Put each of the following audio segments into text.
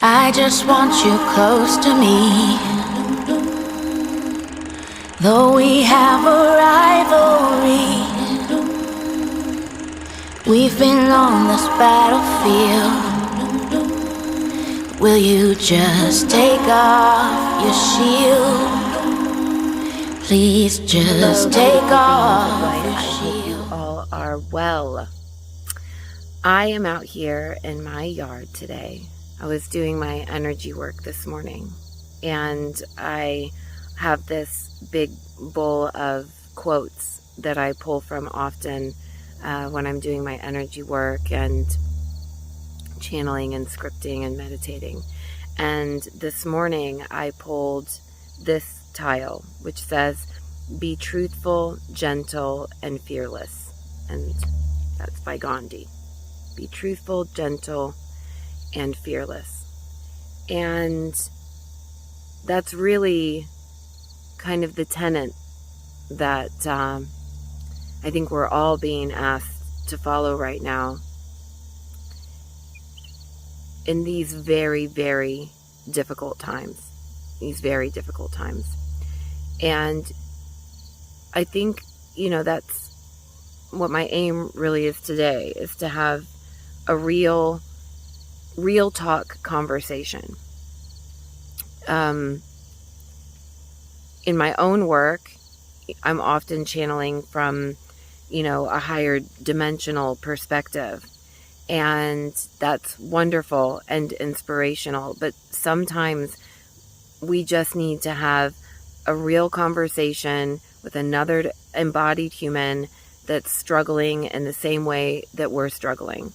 I just want you close to me. Though we have a rivalry, we've been on this battlefield. Will you just take off your shield? Please just take off your shield. You all are well. I am out here in my yard today. I was doing my energy work this morning, and I have this big bowl of quotes that I pull from often when I'm doing my energy work and channeling and scripting and meditating. And this morning I pulled this tile, which says, "Be truthful, gentle, and fearless." And that's by Gandhi. Be truthful, gentle, and fearless. And that's really kind of the tenet that I think we're all being asked to follow right now in these very, very difficult times. And I think, that's what my aim really is today, is to have a real talk conversation. In my own work, I'm often channeling from, a higher dimensional perspective. And that's wonderful and inspirational. But sometimes we just need to have a real conversation with another embodied human that's struggling in the same way that we're struggling.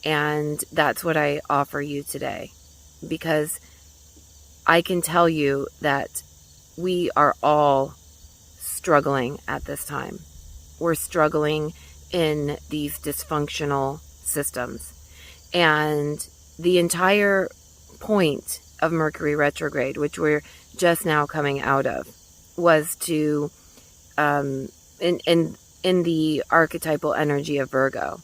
And that's what I offer you today, because I can tell you that we are all struggling at this time. We're struggling in these dysfunctional systems. And the entire point of Mercury retrograde, which we're just now coming out of, was to, in the archetypal energy of Virgo,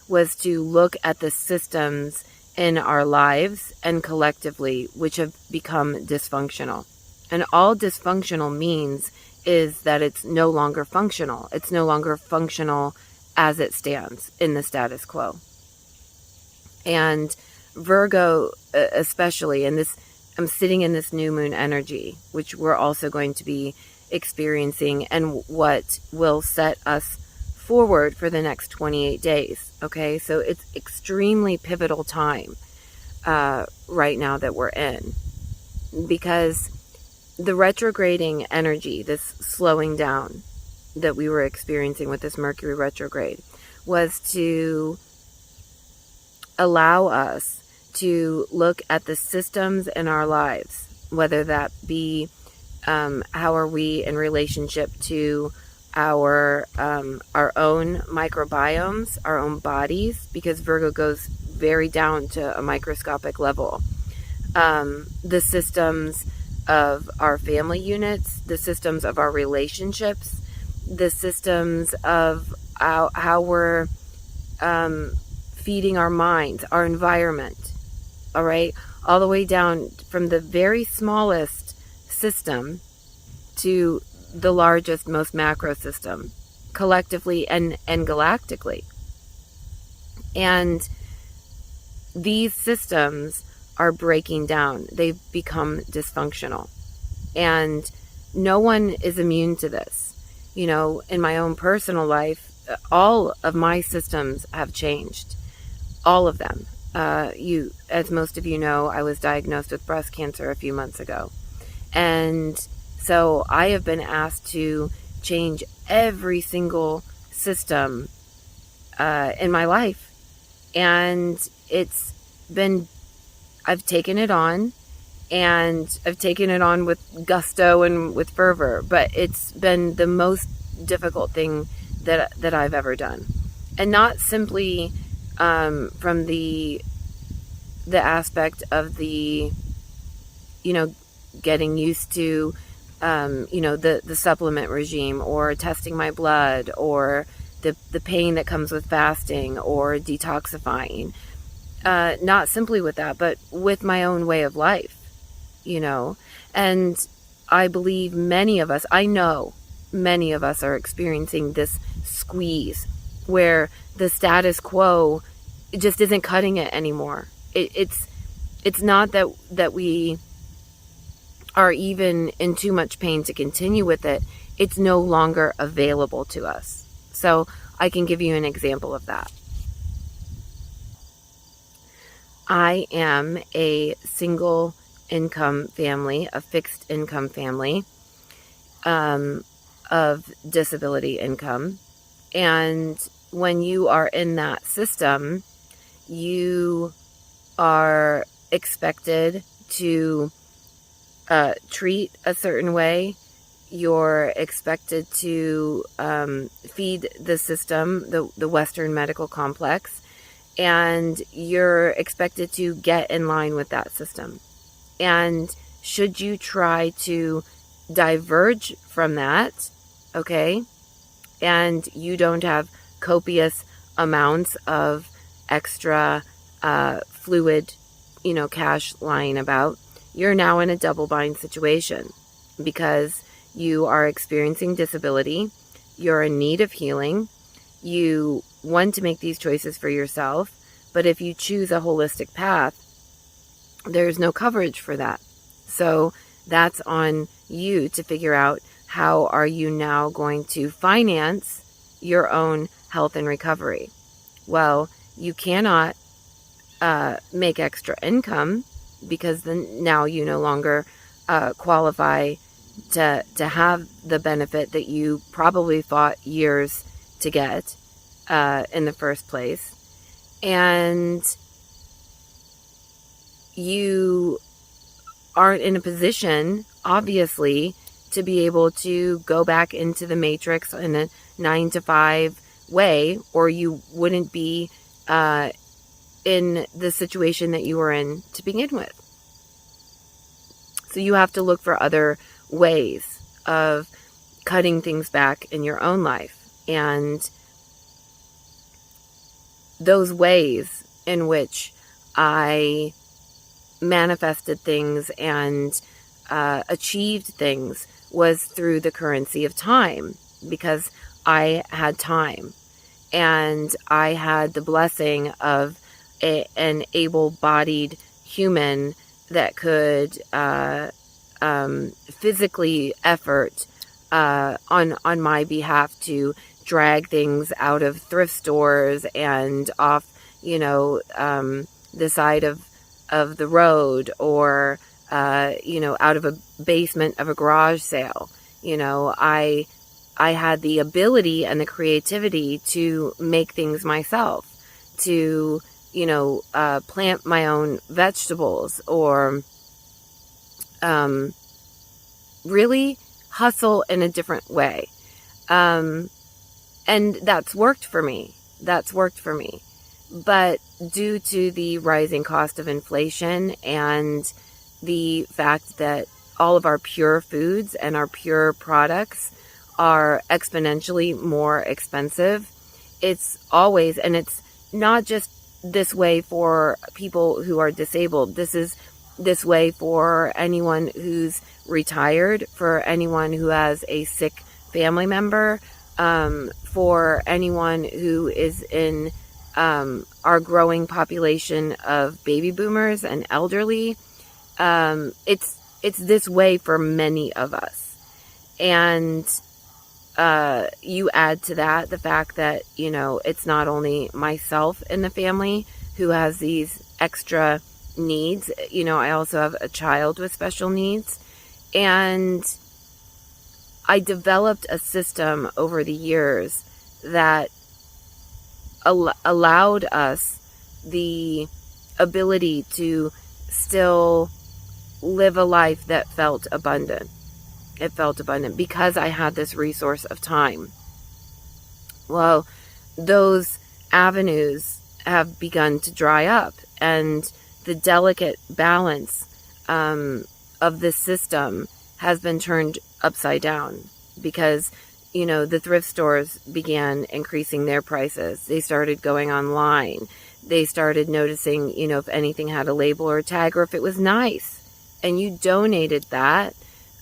was to look at the systems in our lives and collectively which have become dysfunctional. And all dysfunctional means is that it's no longer functional. It's no longer functional as it stands in the status quo. And Virgo especially, and this, I'm sitting in this new moon energy, which we're also going to be experiencing, and what will set us forward for the next 28 days. Okay, so it's extremely pivotal time right now that we're in, because the retrograding energy, this slowing down that we were experiencing with this Mercury retrograde, was to allow us to look at the systems in our lives, whether that be how are we in relationship to our own microbiomes, our own bodies, because Virgo goes very down to a microscopic level. The systems of our family units, the systems of our relationships, the systems of how we're feeding our minds, our environment, all right? All the way down from the very smallest system to the largest, most macro system, collectively and galactically. And these systems are breaking down. They've become dysfunctional. And no one is immune to this. In my own personal life, all of my systems have changed. All of them. As most of you know, I was diagnosed with breast cancer a few months ago. And so I have been asked to change every single system in my life. And I've taken it on, and I've taken it on with gusto and with fervor, but it's been the most difficult thing that I've ever done. And not simply from the aspect of the, getting used to the supplement regime, or testing my blood, or the pain that comes with fasting or detoxifying. not simply with that, but with my own way of life, and I believe I know many of us are experiencing this squeeze where the status quo just isn't cutting it anymore. It's not that we are even in too much pain to continue with it. It's no longer available to us. So I can give you an example of that. I am a single income family, a fixed income family, of disability income. And when you are in that system, you are expected to treat a certain way. You're expected to feed the system, the Western medical complex, and you're expected to get in line with that system. And should you try to diverge from that, okay, and you don't have copious amounts of extra fluid, cash lying about, you're now in a double bind situation because you are experiencing disability, you're in need of healing, you want to make these choices for yourself, but if you choose a holistic path, there's no coverage for that. So that's on you to figure out how are you now going to finance your own health and recovery. Well, you cannot make extra income because then now you no longer qualify to have the benefit that you probably fought years to get in the first place. And you aren't in a position, obviously, to be able to go back into the matrix in a 9-to-5 way, or you wouldn't be in the situation that you were in to begin with. So you have to look for other ways of cutting things back in your own life. And those ways in which I manifested things and achieved things was through the currency of time, because I had time and I had the blessing of an able-bodied human that could physically effort on my behalf to drag things out of thrift stores and off, the side of the road, or out of a basement of a garage sale. I had the ability and the creativity to make things myself, to plant my own vegetables, or really hustle in a different way. And that's worked for me. But due to the rising cost of inflation and the fact that all of our pure foods and our pure products are exponentially more expensive, it's always, and it's not just this way for people who are disabled. This is this way for anyone who's retired, for anyone who has a sick family member, for anyone who is in our growing population of baby boomers and elderly. It's this way for many of us. And you add to that the fact that, it's not only myself in the family who has these extra needs. I also have a child with special needs. And I developed a system over the years that allowed us the ability to still live a life that felt abundant. It felt abundant because I had this resource of time. Well, those avenues have begun to dry up, and the delicate balance of this system has been turned upside down because, the thrift stores began increasing their prices. They started going online. they started noticing, if anything had a label or a tag, or if it was nice and you donated that,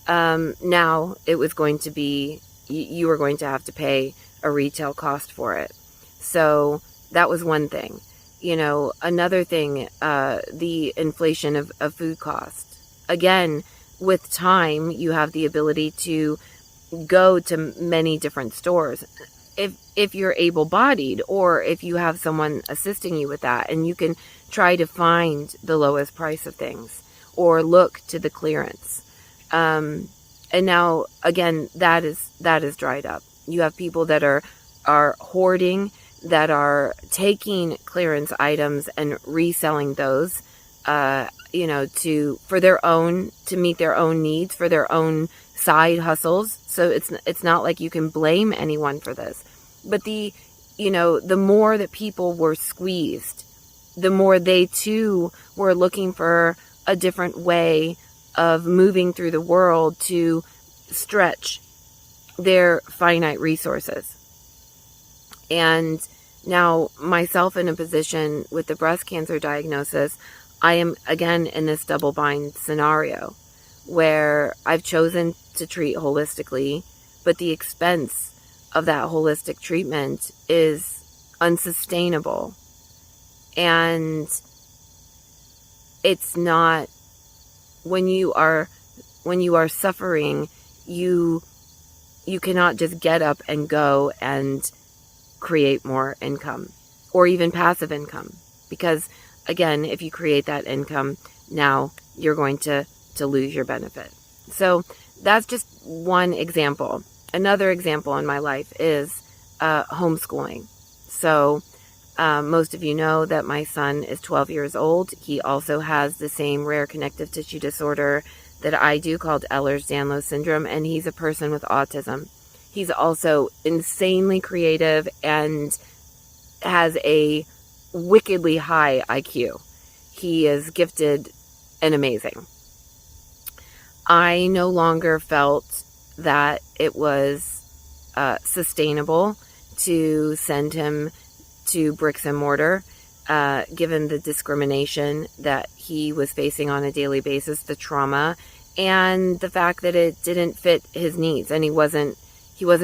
now it was going to be, you were going to have to pay a retail cost for it. So that was one thing. Another thing, the inflation of food cost. Again, with time, you have the ability to go to many different stores. If you're able-bodied, or if you have someone assisting you with that, and you can try to find the lowest price of things, or look to the clearance. And now, again, that is dried up. You have people that are hoarding, that are taking clearance items and reselling those, to meet their own needs, for their own side hustles. So it's not like you can blame anyone for this. But the more that people were squeezed, the more they too were looking for a different way of moving through the world to stretch their finite resources. And now, myself in a position with the breast cancer diagnosis, I am again in this double bind scenario where I've chosen to treat holistically, but the expense of that holistic treatment is unsustainable. And it's not, when you are suffering, you cannot just get up and go and create more income, or even passive income, because again, if you create that income, now you're going to lose your benefit. So that's just one example. Another example in my life is homeschooling. So most of you know that my son is 12 years old. He also has the same rare connective tissue disorder that I do, called Ehlers-Danlos syndrome, and he's a person with autism. He's also insanely creative and has a wickedly high IQ. He is gifted and amazing. I no longer felt that it was sustainable to send him to bricks and mortar, given the discrimination that he was facing on a daily basis, the trauma, and the fact that it didn't fit his needs, and he wasn't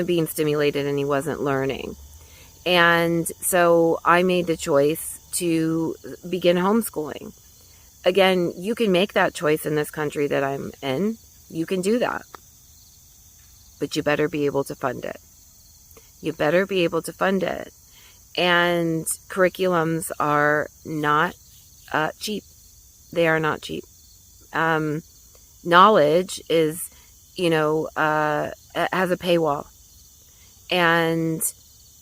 being stimulated, and he wasn't learning. And so I made the choice to begin homeschooling. Again, you can make that choice in this country that I'm in. You can do that. But you better be able to fund it. You better be able to fund it. And curriculums are not cheap. They are not cheap. Knowledge is, has a paywall. And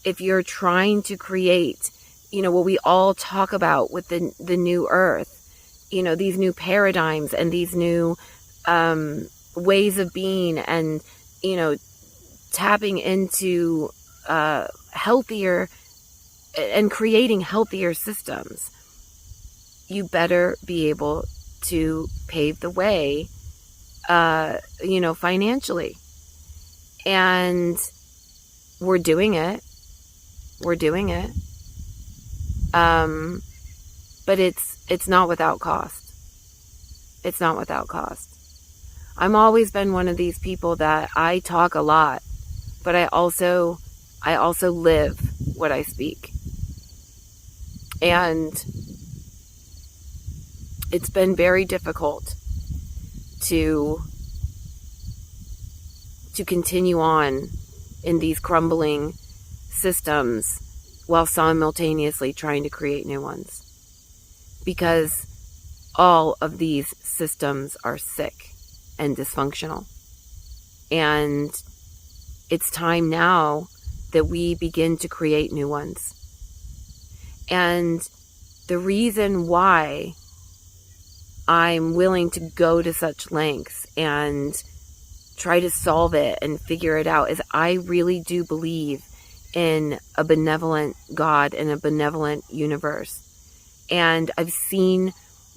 if you're trying to create, what we all talk about with the new earth, these new paradigms and these new ways of being, and, tapping into healthier and creating healthier systems, you better be able to pave the way, financially. And we're doing it. But it's not without cost. It's not without cost. I'm always been one of these people that I talk a lot, but I also live what I speak. And it's been very difficult to continue on in these crumbling systems while simultaneously trying to create new ones. Because all of these systems are sick and dysfunctional. And it's time now that we begin to create new ones. And the reason why I'm willing to go to such lengths and try to solve it and figure it out is I really do believe in a benevolent God and a benevolent universe. And I've seen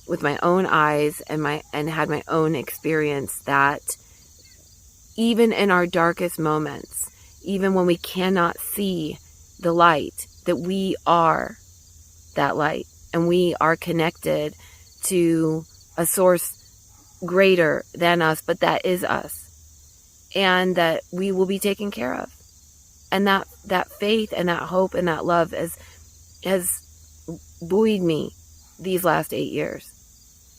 with my own eyes and had my own experience that even in our darkest moments, even when we cannot see the light, that that light. And we are connected to a source greater than us, but that is us. And that we will be taken care of. And that faith and that hope and that love has buoyed me these last 8 years.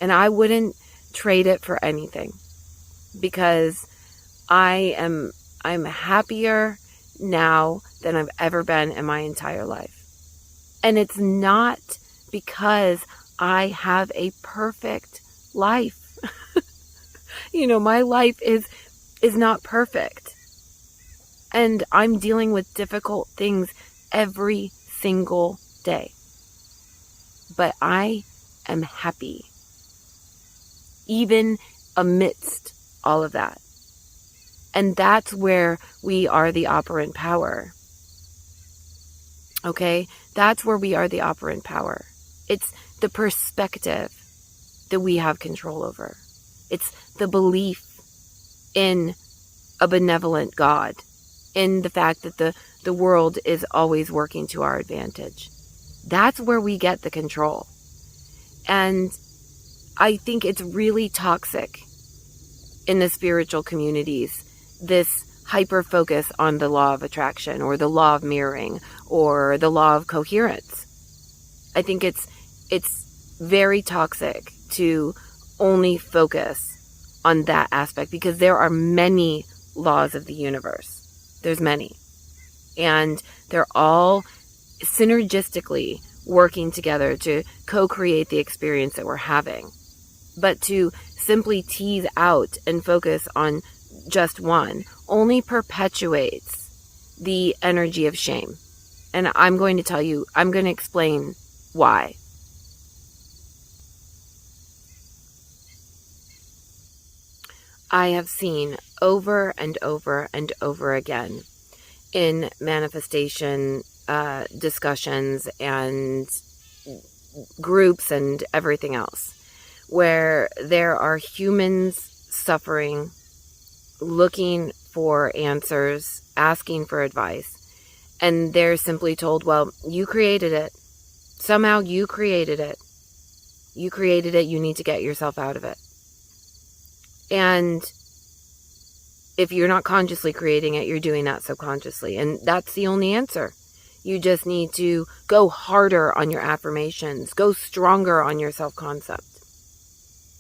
And I wouldn't trade it for anything, because I'm happier now than I've ever been in my entire life. And it's not because I have a perfect life. My life is not perfect. And I'm dealing with difficult things every single day. But I am happy, even amidst all of that. And that's where we are the operant power. Okay? That's where we are the operant power. It's the perspective that we have control over. It's the belief in a benevolent God, in the fact that the world is always working to our advantage. That's where we get the control. And I think it's really toxic in the spiritual communities, this hyper focus on the law of attraction or the law of mirroring or the law of coherence. I think it's very toxic to only focus on that aspect, because there are many laws of the universe. There's many. And they're all synergistically working together to co-create the experience that we're having. But to simply tease out and focus on just one only perpetuates the energy of shame. And I'm going to explain why. I have seen over and over and over again in manifestation discussions and groups and everything else, where there are humans suffering, looking for answers, asking for advice, and they're simply told, well, you created it. Somehow you created it. You created it. You need to get yourself out of it. And if you're not consciously creating it, you're doing that subconsciously. And that's the only answer. You just need to go harder on your affirmations, go stronger on your self-concept.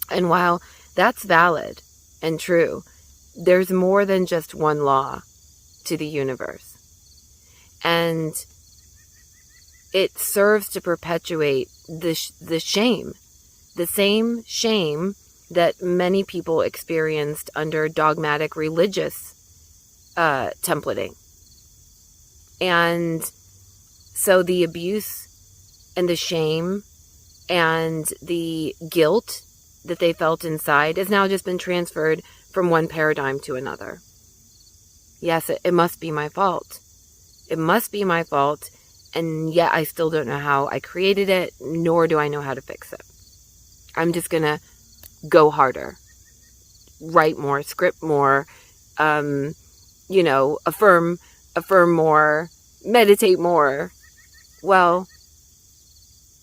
And while that's valid and true, there's more than just one law to the universe. And it serves to perpetuate the shame, the same shame that many people experienced under dogmatic religious templating. And so the abuse and the shame and the guilt that they felt inside has now just been transferred from one paradigm to another. Yes, it must be my fault. It must be my fault, and yet I still don't know how I created it, nor do I know how to fix it. I'm just going to go harder, write more, script more, affirm more, meditate more. Well,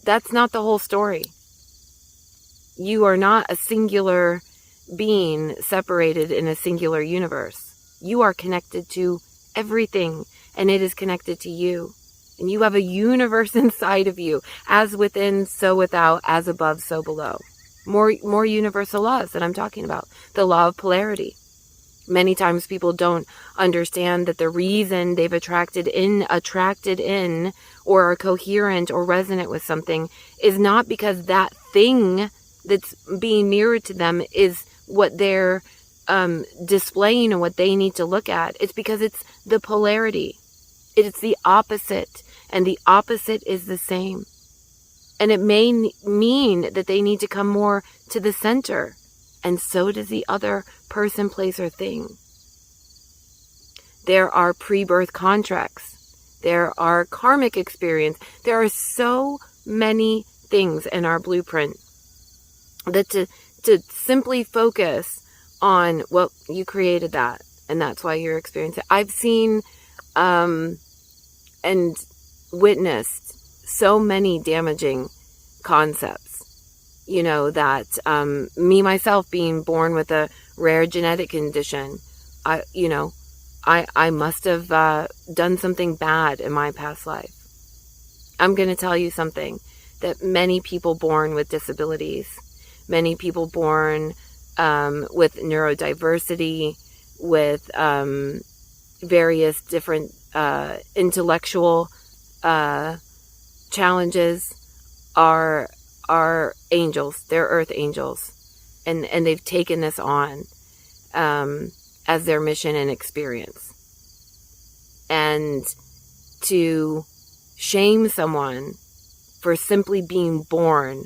that's not the whole story. You are not a singular being separated in a singular universe. You are connected to everything, and it is connected to you. And you have a universe inside of you, as within, so without, as above, so below. More universal laws that I'm talking about. The law of polarity. Many times people don't understand that the reason they've attracted in, or are coherent or resonant with something is not because that thing that's being mirrored to them is what they're displaying and what they need to look at. It's because it's the polarity. It's the opposite, and the opposite is the same. And it may mean that they need to come more to the center, and so does the other person, place, or thing. There are pre-birth contracts. There are karmic experience. There are so many things in our blueprint that to simply focus on, well, you created that, and that's why you're experiencing it. I've seen and witnessed so many damaging concepts, that me, myself, being born with a rare genetic condition, I must have done something bad in my past life. I'm going to tell you something, that many people born with disabilities, many people born with neurodiversity, with various different intellectual challenges are angels. They're earth angels. And they've taken this on as their mission and experience. And to shame someone for simply being born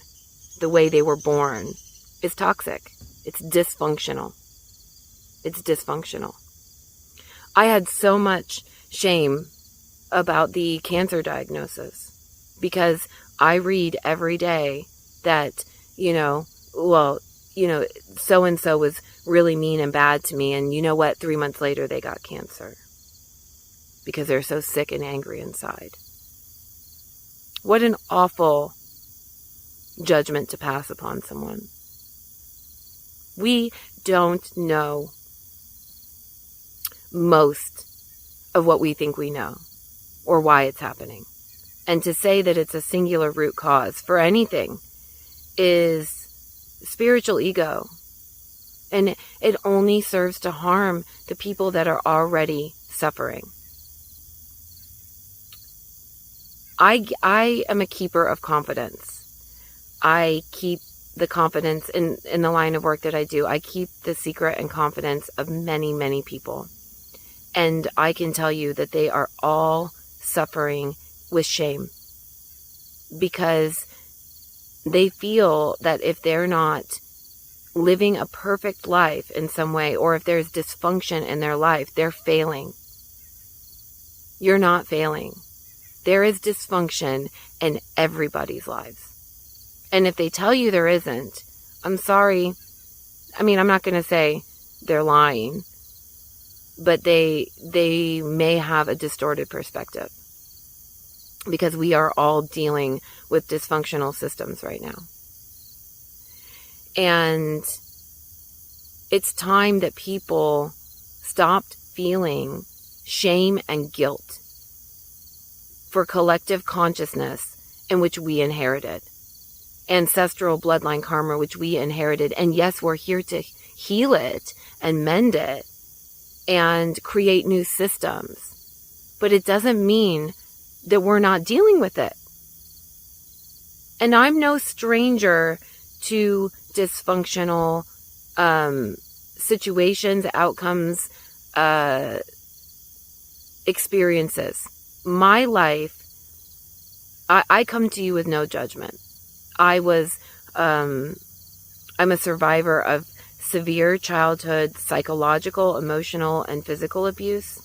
the way they were born is toxic. It's dysfunctional. It's dysfunctional. I had so much shame about the cancer diagnosis because I read every day that, so-and-so was really mean and bad to me. And you know what? 3 months later, they got cancer because they're so sick and angry inside. What an awful judgment to pass upon someone. We don't know most of what we think we know or why it's happening. And to say that it's a singular root cause for anything is spiritual ego. And it only serves to harm the people that are already suffering. I am a keeper of confidence. I keep the confidence in the line of work that I do. I keep the secret and confidence of many, many people. And I can tell you that they are all suffering with shame because they feel that if they're not living a perfect life in some way, or if there's dysfunction in their life, they're failing. You're not failing. There is dysfunction in everybody's lives. And if they tell you there isn't, I'm sorry. I mean, I'm not going to say they're lying, but they may have a distorted perspective because we are all dealing with dysfunctional systems right now. And it's time that people stopped feeling shame and guilt for collective consciousness in which we inherited. Ancestral bloodline karma, which we inherited. And yes, we're here to heal it and mend it and create new systems. But it doesn't mean that we're not dealing with it. And I'm no stranger to dysfunctional situations, outcomes, experiences. My life, I come to you with no judgment. I'm a survivor of severe childhood psychological, emotional, and physical abuse.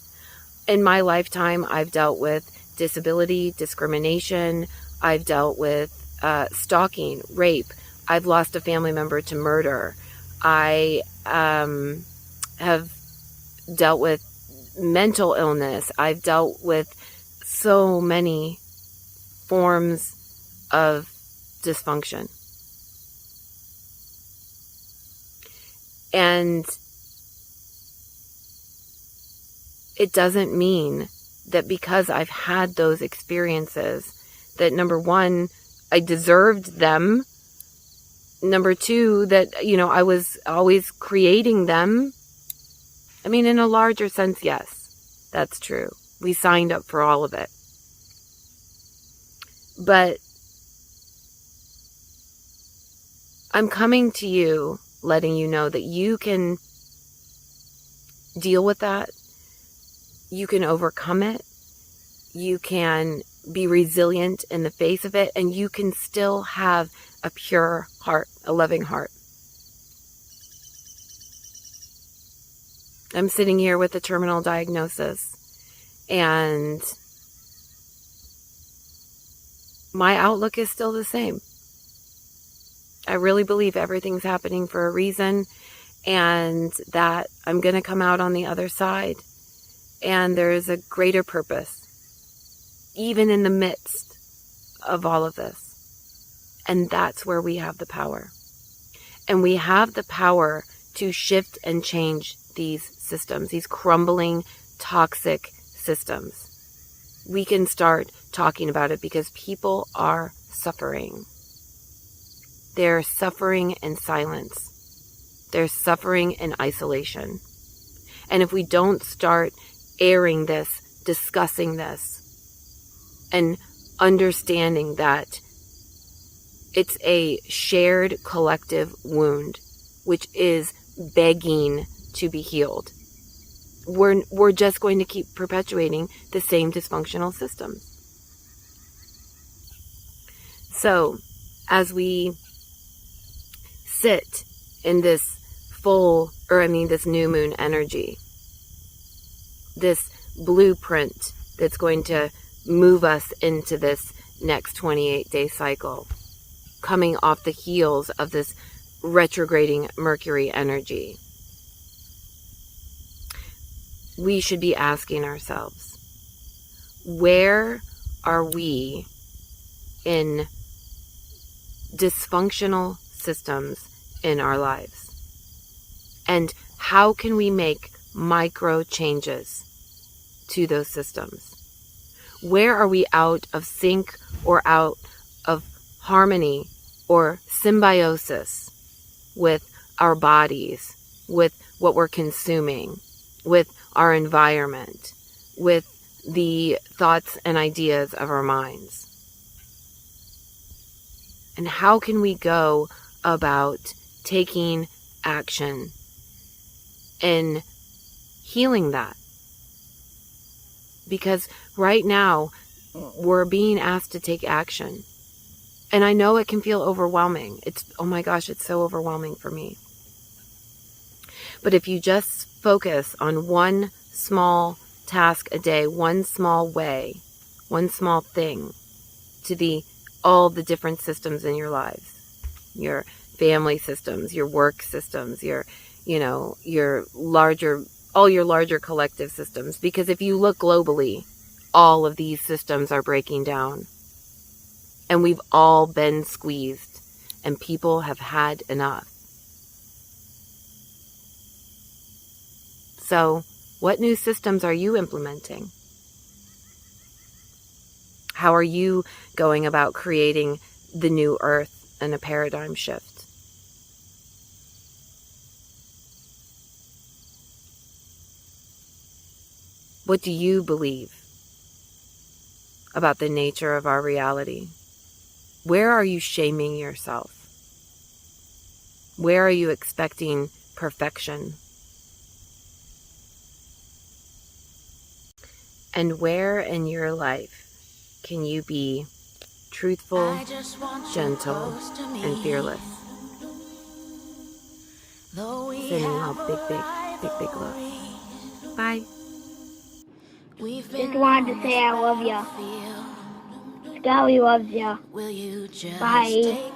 In my lifetime, I've dealt with disability, discrimination. I've dealt with stalking, rape. I've lost a family member to murder. I have dealt with mental illness. I've dealt with so many forms of dysfunction. And it doesn't mean that because I've had those experiences that, number one, I deserved them. Number two, that, I was always creating them. I mean, in a larger sense, yes, that's true. We signed up for all of it. But I'm coming to you, letting you know that you can deal with that. You can overcome it. You can be resilient in the face of it. And you can still have a pure heart, a loving heart. I'm sitting here with a terminal diagnosis, and my outlook is still the same. I really believe everything's happening for a reason, and that I'm going to come out on the other side, and there is a greater purpose, even in the midst of all of this. And that's where we have the power. And we have the power to shift and change these systems, these crumbling, toxic systems. We can start talking about it because people are suffering. They're suffering in silence. They're suffering in isolation. And if we don't start airing this, discussing this, and understanding that it's a shared collective wound, which is begging to be healed, we're just going to keep perpetuating the same dysfunctional systems. So, as we sit in this this new moon energy, this blueprint that's going to move us into this next 28-day cycle, coming off the heels of this retrograding Mercury energy, we should be asking ourselves, where are we in dysfunctional systems in our lives? And how can we make micro changes to those systems? Where are we out of sync or out of harmony or symbiosis with our bodies, with what we're consuming, with our environment, with the thoughts and ideas of our minds? And how can we go about taking action and healing that? Because right now, we're being asked to take action. And I know it can feel overwhelming. Oh my gosh, it's so overwhelming for me. But if you just focus on one small task a day, one small way, one small thing to all the different systems in your lives, your family systems, your work systems, all your larger collective systems. Because if you look globally, all of these systems are breaking down. And we've all been squeezed, and people have had enough. So, what new systems are you implementing? How are you going about creating the new earth and a paradigm shift? What do you believe about the nature of our reality? Where are you shaming yourself? Where are you expecting perfection? And where in your life can you be truthful, gentle, and fearless? Sending love, big love. Bye. Just wanted to say I love ya. Scully loves ya. Bye.